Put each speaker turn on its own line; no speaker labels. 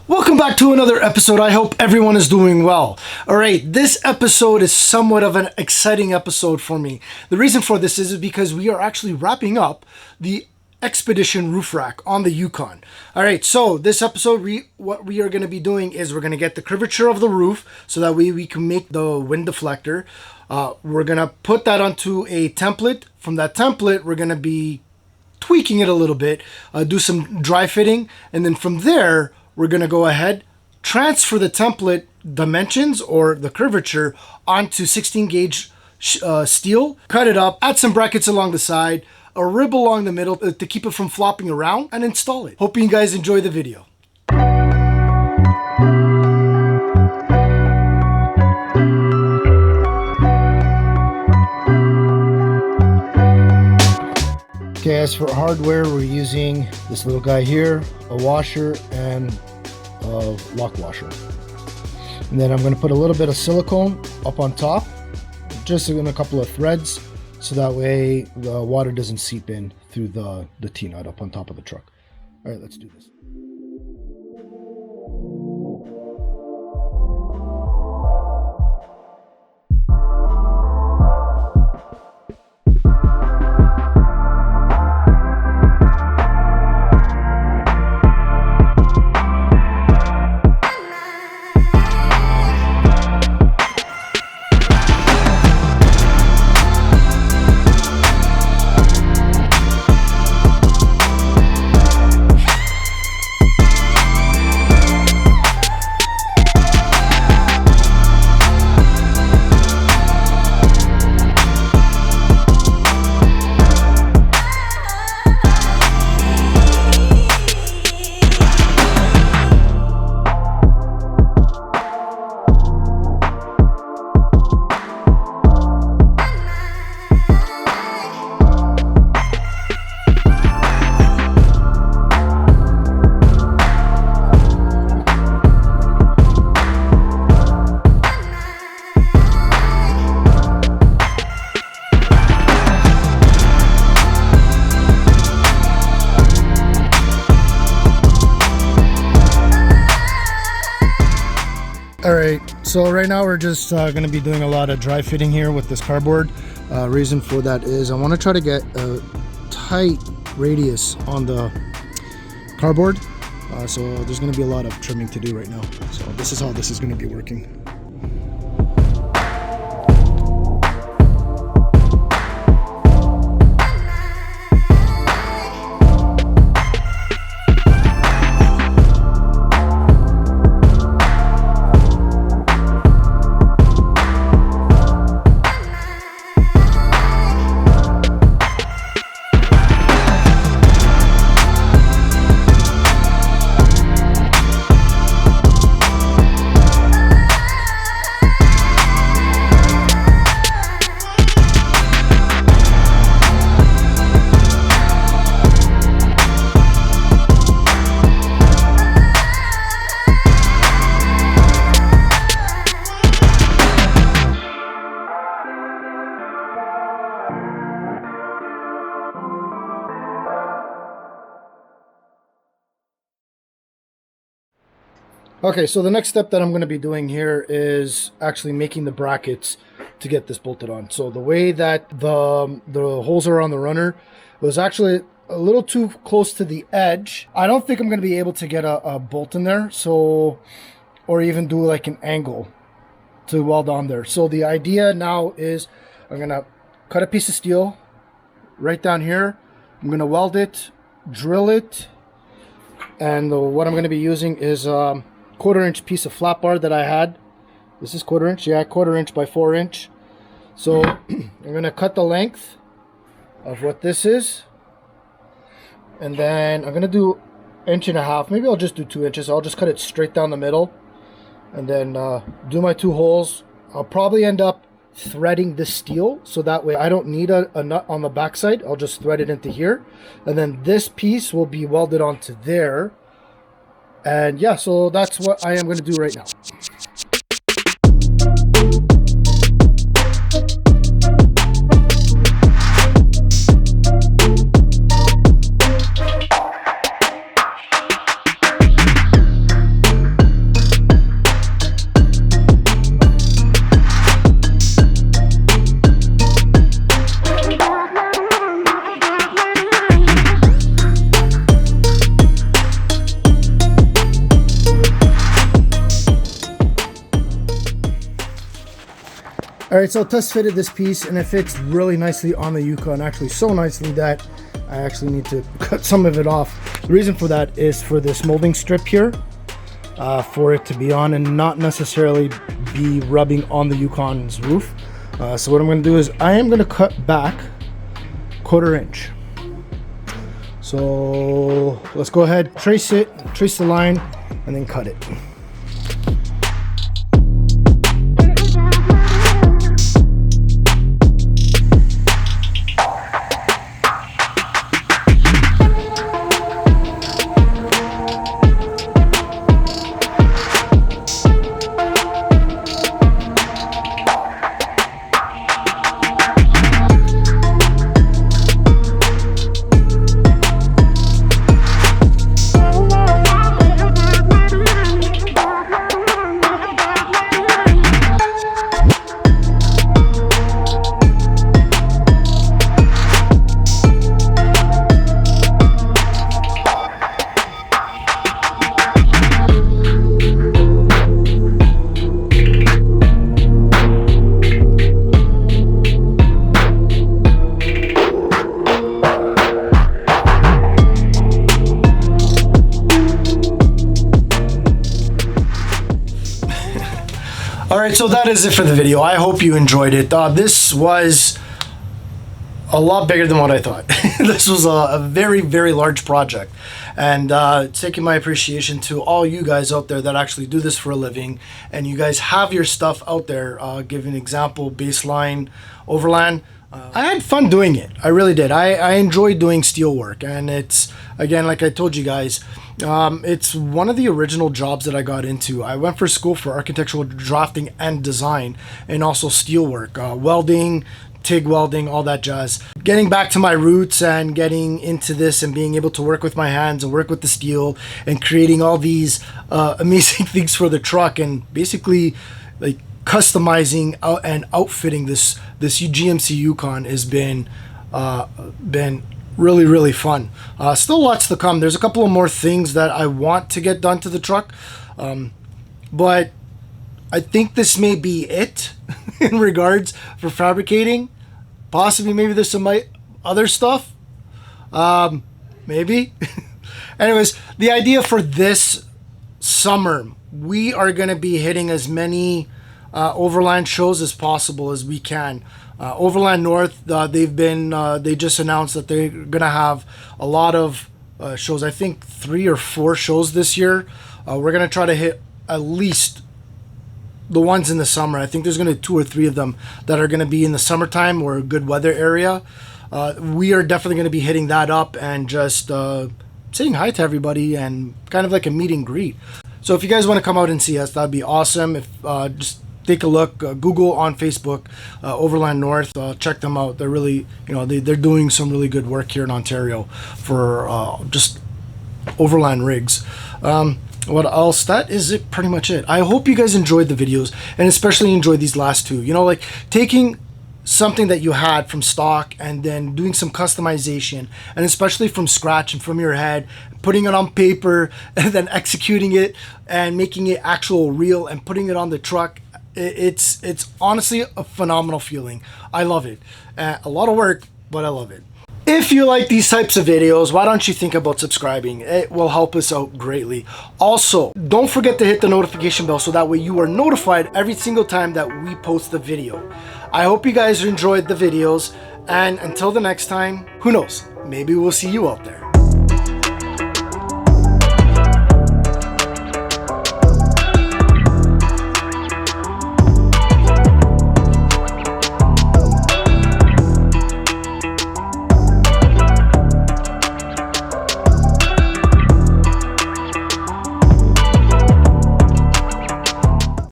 Welcome back to another episode. I hope everyone is doing well. All right, this episode is somewhat of an exciting episode for me. The reason for this is because we are actually wrapping up the expedition roof rack on the Yukon. All right, so this episode, what we are going to be doing is we're going to get the curvature of the roof so that way we can make the wind deflector. We're going to put that onto a template. From that template, we're going to be tweaking it a little bit, do some dry fitting, and then from there, we're going to go ahead, transfer the template dimensions or the curvature onto 16 gauge steel, cut it up, add some brackets along the side, a rib along the middle to keep it from flopping around, and install it. Hope you guys enjoy the video. Okay, as for hardware, we're using this little guy here, a washer, and a lock washer. And then I'm going to put a little bit of silicone up on top, just in a couple of threads, so that way the water doesn't seep in through the T-nut up on top of the truck. All right, let's do this. Alright, so right now we're just going to be doing a lot of dry fitting here with this cardboard. Reason for that is I want to try to get a tight radius on the cardboard. So there's going to be a lot of trimming to do right now. So this is how this is going to be working. Okay, so the next step that I'm going to be doing here is actually making the brackets to get this bolted on. So the way that the holes are on the runner was actually a little too close to the edge. I don't think I'm going to be able to get a bolt in there, so, or even do like an angle to weld on there. So the idea now is I'm going to cut a piece of steel right down here. I'm going to weld it, drill it, and what I'm going to be using is 1/4 inch piece of flat bar that I had. This is 1/4 inch, yeah, 1/4 inch by 4 inch. So I'm going to cut the length of what this is, and then I'm going to do 1.5 inches. Maybe I'll just do 2 inches. I'll just cut it straight down the middle, and then do my 2 holes. I'll probably end up threading the steel, so that way I don't need a nut on the backside. I'll just thread it into here, and then this piece will be welded onto there. And yeah, so that's what I am going to do right now. All right, so test fitted this piece and it fits really nicely on the Yukon, actually so nicely that I actually need to cut some of it off. The reason for that is for this molding strip here, for it to be on and not necessarily be rubbing on the Yukon's roof. So what I'm going to do is I am going to cut back 1/4 inch. So let's go ahead, trace the line, and then cut it. Alright, so that is it for the video. I hope you enjoyed it. This was a lot bigger than what I thought. This was a very, very large project. And taking my appreciation to all you guys out there that actually do this for a living. And you guys have your stuff out there. Give an example, Baseline, Overland. I had fun doing it. I really did. I enjoy doing steel work. And it's, again, like I told you guys, it's one of the original jobs that I got into. I went for school for architectural drafting and design, and also steel work, welding, TIG welding, all that jazz. Getting back to my roots and getting into this and being able to work with my hands and work with the steel and creating all these amazing things for the truck, and basically like customizing out and outfitting this GMC Yukon has been really, really fun. Still lots to come. There's a couple of more things that I want to get done to the truck, but I think this may be it in regards for fabricating. Possibly maybe there's some other stuff, maybe. Anyways, the idea for this summer, we are going to be hitting as many Overland shows as possible as we can. Overland North, they just announced that they're gonna have a lot of shows. I think 3 or 4 shows this year. We're gonna try to hit at least the ones in the summer. I think there's gonna be 2 or 3 of them that are gonna be in the summertime or a good weather area. We are definitely gonna be hitting that up and just saying hi to everybody and kind of like a meet and greet. So if you guys want to come out and see us, that'd be awesome. If just take a look, Google on Facebook, Overland North, check them out. They're really, they're doing some really good work here in Ontario for just Overland rigs. What else? That is it, pretty much it. I hope you guys enjoyed the videos, and especially enjoyed these last 2. Like taking something that you had from stock and then doing some customization, and especially from scratch and from your head, putting it on paper and then executing it and making it actual real and putting it on the truck. It's honestly a phenomenal feeling. I love it. A lot of work, but I love it. If you like these types of videos, why don't you think about subscribing? It will help us out greatly. Also, don't forget to hit the notification bell so that way you are notified every single time that we post the video. I hope you guys enjoyed the videos, and until the next time, who knows, maybe we'll see you out there.